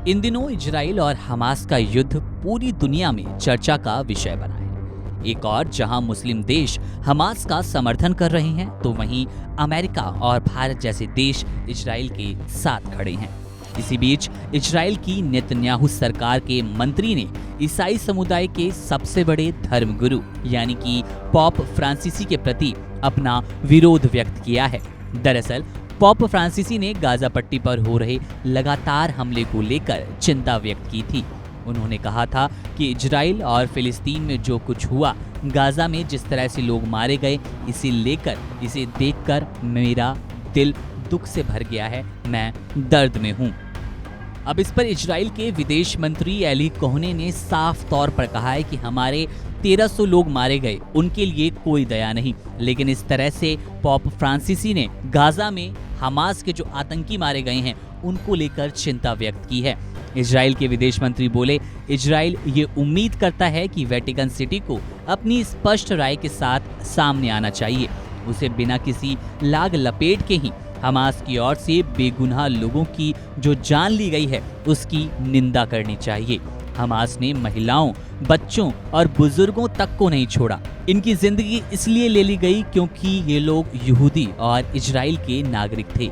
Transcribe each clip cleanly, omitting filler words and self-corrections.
इन दिनों इजराइल और हमास का युद्ध पूरी दुनिया में चर्चा का विषय बना है। एक और जहां मुस्लिम देश हमास का समर्थन कर रहे हैं, तो वहीं अमेरिका और भारत जैसे देश इजराइल के साथ खड़े हैं। इसी बीच इजराइल की नेतन्याहू सरकार के मंत्री ने ईसाई समुदाय के सबसे बड़े धर्मगुरु यानी कि पॉप फ्रांसीसी के प्रति अपना विरोध व्यक्त किया है। दरअसल पॉप फ्रांसीसी ने गाजा पट्टी पर हो रहे लगातार हमले को लेकर चिंता व्यक्त की थी। उन्होंने कहा था कि इजराइल और फिलिस्तीन में जो कुछ हुआ, गाजा में जिस तरह से लोग मारे गए, इसे देखकर मेरा दिल दुख से भर गया है। मैं दर्द में हूँ। अब इस पर इजराइल के विदेश मंत्री एली कोहने ने साफ तौर पर कहा है कि हमारे 1300 लोग मारे गए, उनके लिए कोई दया नहीं। लेकिन इस तरह से पॉप फ्रांसीसी ने गाजा में हमास के जो आतंकी मारे गए हैं उनको लेकर चिंता व्यक्त की है। इजराइल के विदेश मंत्री बोले, इजराइल ये उम्मीद करता है कि वेटिकन सिटी को अपनी स्पष्ट राय के साथ सामने आना चाहिए। उसे बिना किसी लाग लपेट के ही हमास की ओर से बेगुनाह लोगों की जो जान ली गई है उसकी निंदा करनी चाहिए। हमास ने महिलाओं, बच्चों और बुजुर्गों तक को नहीं छोड़ा। इनकी जिंदगी इसलिए ले ली गई क्योंकि ये लोग यहूदी और इजराइल के नागरिक थे।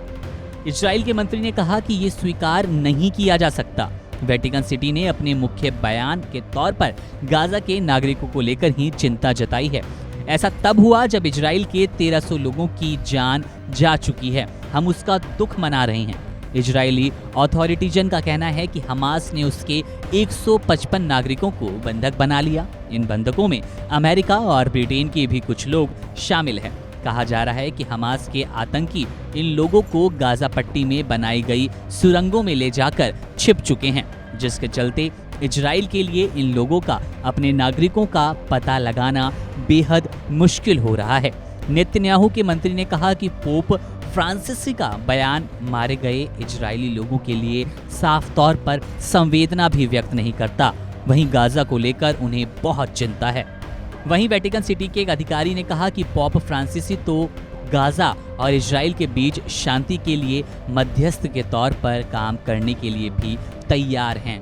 इजराइल के मंत्री ने कहा कि ये स्वीकार नहीं किया जा सकता। वेटिकन सिटी ने अपने मुख्य बयान के तौर पर गाजा के नागरिकों को लेकर ही चिंता जताई है। ऐसा तब हुआ जब इजराइल के 1300 लोगों की जान जा चुकी है। हम उसका दुख मना रहे हैं। इजरायली अथॉरिटीजन का कहना है कि हमास ने उसके 155 नागरिकों को बंधक बना लिया। इन बंधकों में अमेरिका और ब्रिटेन के भी कुछ लोग शामिल हैं। कहा जा रहा है कि हमास के आतंकी इन लोगों को गाजा पट्टी में बनाई गई सुरंगों में ले जाकर छिप चुके हैं, जिसके चलते इजराइल के लिए इन लोगों का अपने नागरिकों का पता लगाना बेहद मुश्किल हो रहा है। नेतन्याहू के मंत्री ने कहा कि पोप फ्रांसीसी का बयान मारे गए इजरायली लोगों के लिए साफ तौर पर संवेदना भी व्यक्त नहीं करता। वहीं गाजा को लेकर उन्हें बहुत चिंता है। वहीं वेटिकन सिटी के एक अधिकारी ने कहा कि पॉप फ्रांसीसी तो गाजा और इजराइल के बीच शांति के लिए मध्यस्थ के तौर पर काम करने के लिए भी तैयार हैं।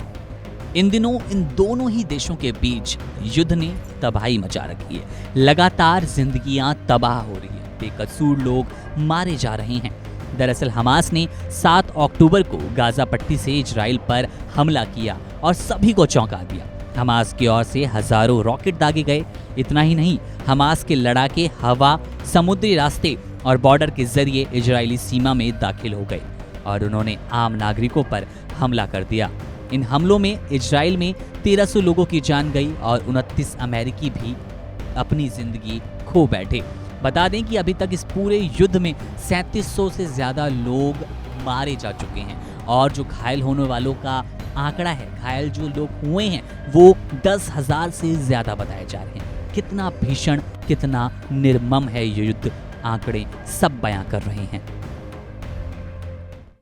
इन दिनों इन दोनों ही देशों के बीच युद्ध ने तबाही मचा रखी है। लगातार जिंदगियां तबाह हो रही हैं, बेकसूर लोग मारे जा रहे हैं। दरअसल हमास ने 7 अक्टूबर को गाजा पट्टी से इजराइल पर हमला किया और सभी को चौंका दिया। हमास की ओर से हजारों रॉकेट दागे गए। इतना ही नहीं, हमास के लड़ाके हवा, समुद्री रास्ते और बॉर्डर के जरिए इजरायली सीमा में दाखिल हो गए और उन्होंने आम नागरिकों पर हमला कर दिया। इन हमलों में इजराइल में 1300 लोगों की जान गई और 29 अमेरिकी भी अपनी जिंदगी खो बैठे। बता दें कि अभी तक इस पूरे युद्ध में 3700 से ज्यादा लोग मारे जा चुके हैं और जो घायल होने वालों का आंकड़ा है, घायल जो लोग हुए हैं वो 10,000 से ज्यादा बताए जा रहे हैं। कितना भीषण, कितना निर्मम है ये युद्ध, आंकड़े सब बयां कर रहे हैं।